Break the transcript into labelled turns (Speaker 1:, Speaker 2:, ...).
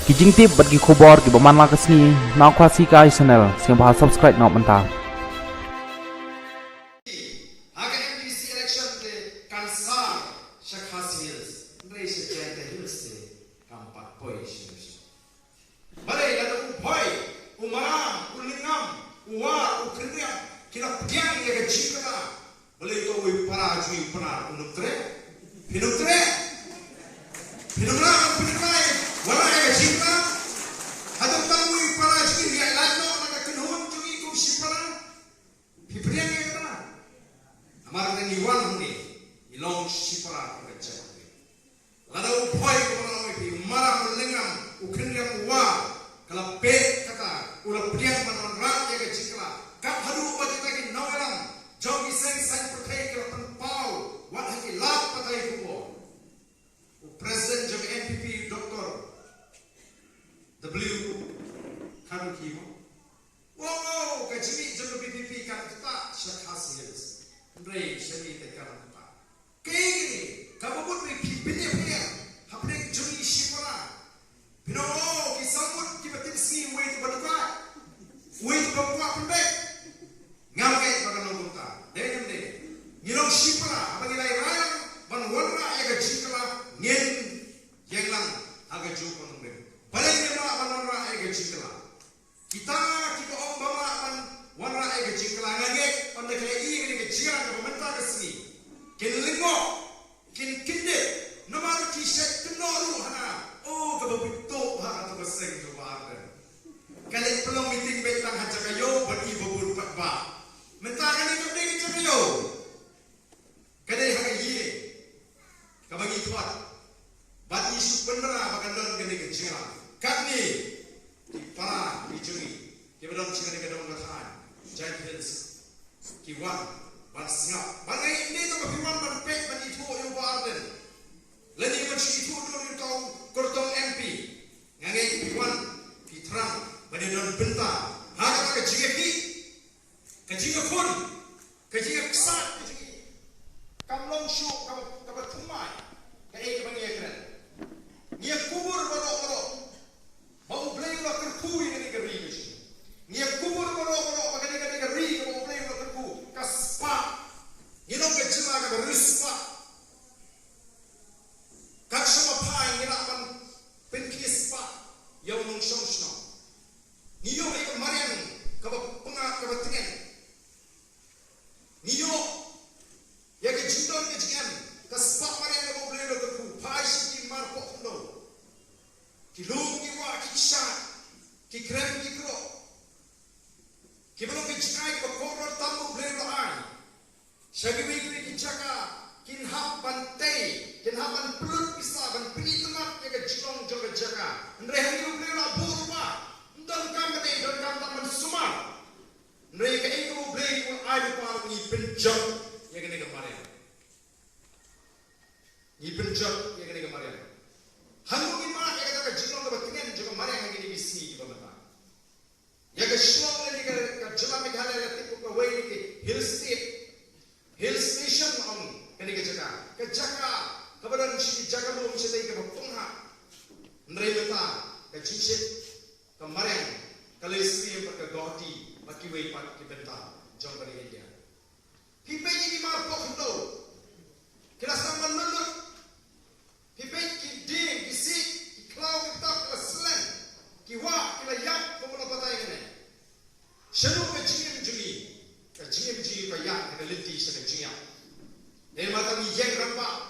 Speaker 1: Kijing tip bagi kubor ki baman la kesni nak kuasi kai channel siang bahas subscribe nak mentah.
Speaker 2: Agar MPC election te kansar syakhasil race jente hilse kampak poi sih. Balai lalu poi umaram ulingam uwa ukriam kina piang ya kecikana balai tu ui para cui para unutre pinumlah wala ya cinta atau tahu para cui dia lalu nak kenhun cui kum sipara pipriang ya kana amar ni wan ni ilong sipara kerja lalu poi kalau pi maram lengam ukriam wa kalau pe kata ulah piang manon rak ya kecikala kap haru bagi lagi nawalam jogi seng sang pertai ke penpau wat haki lap patai kubo President of NPP Dr. W. Karukiwa. Wow, kacimi jam PPP kan kita syakhasil. Ndrei syami tekan kita. Kini kamu pun pilih hapne jumi shipara. Pino kisambut kibatim si wait baduka. Wait baduka pembe. Ngamke bagan nongunta. Deh. Nyirong shipara bagi lai rayang ban warna ya gajikala ngen yang lang agak jauh menunggu. Balik ni mak warna agak jikala. Kita om bawa man warna agak jikala ngagek pada kali ini kini kejiran ke pemerintah kesini. Kini linggo, kini kinde, nomor kisah kenoru hana. Oh kebetul hana tu keseng tu bahagia. Kali pelong meeting betang haja kayo bagi bubur patba. Mentah kali tu pergi cakayo. Kali hari ini. Kabagi tuat, bat isu penera bagan don kene kecira. Kami di para dijui, kita don cina kedong katahan, Giant Hills, kiwan, bat singap. Bagai ini tu kiwan bat pek bat itu yang barden. Lagi macam itu dulu kau kortong MP, ngangai kiwan, kitram, bat don bentar. Harga kecira ki, kecira kun, kecira kesat, kamlong syu, kabat kumai. Kayak apa ni keren? Dia kubur balok. Bau beli ulah kerku ini keri ni. Dia kubur balok. Bagaimana kena keri? Bau beli ulah kerku. Kaspa. Ini nak kecil agak berispa. Kat semua pai ni nak pan penkispa. Yang nungsong sno. Niyo ay kemarin kabat pengak kabat tengen. Niyo ya kejundon kejian. Kaspa marian na bau beli ulah kerku. Pai si marpok no. Kilung kiwa kisha. Kikrem kikro. Kibelong kichikai ko koror tamu beli ulah ay. Syagi beri kichaka. Kinhap bantai. Kinhap ban pelut bisa ban penitengap ya kejilong jaga jaga. Nrehan yu beli ulah burma. Ndon kamane don kam taman sumar. Nrehan ka ing beli ulah ay par ni penjam ya kene kemarin. Ni penjat yang kena kemarin. Hangu ni mana yang kata kejilong ke batingan juga mana yang kena bisi di pemerintah. Yang kejilong lagi ke jelam Meghalaya yang tipu ke way ni hill station on kena kejaka kepada si jaga belum bisa lagi ke bapungha. Nerita kejisip kemarin kalau istri yang pakai goti bagi way pat kibentah jom pada India. Hipai ini marpok itu. Kita sama menurut Hipet ki ding, ki sik, ki klau, ki tak, ki selen, ki wak, ki layak, kau mula patai kene. Seru ke jingim jungi, ka yak, ka linti sa ka jingyak. Dari mata ni yeng rampak,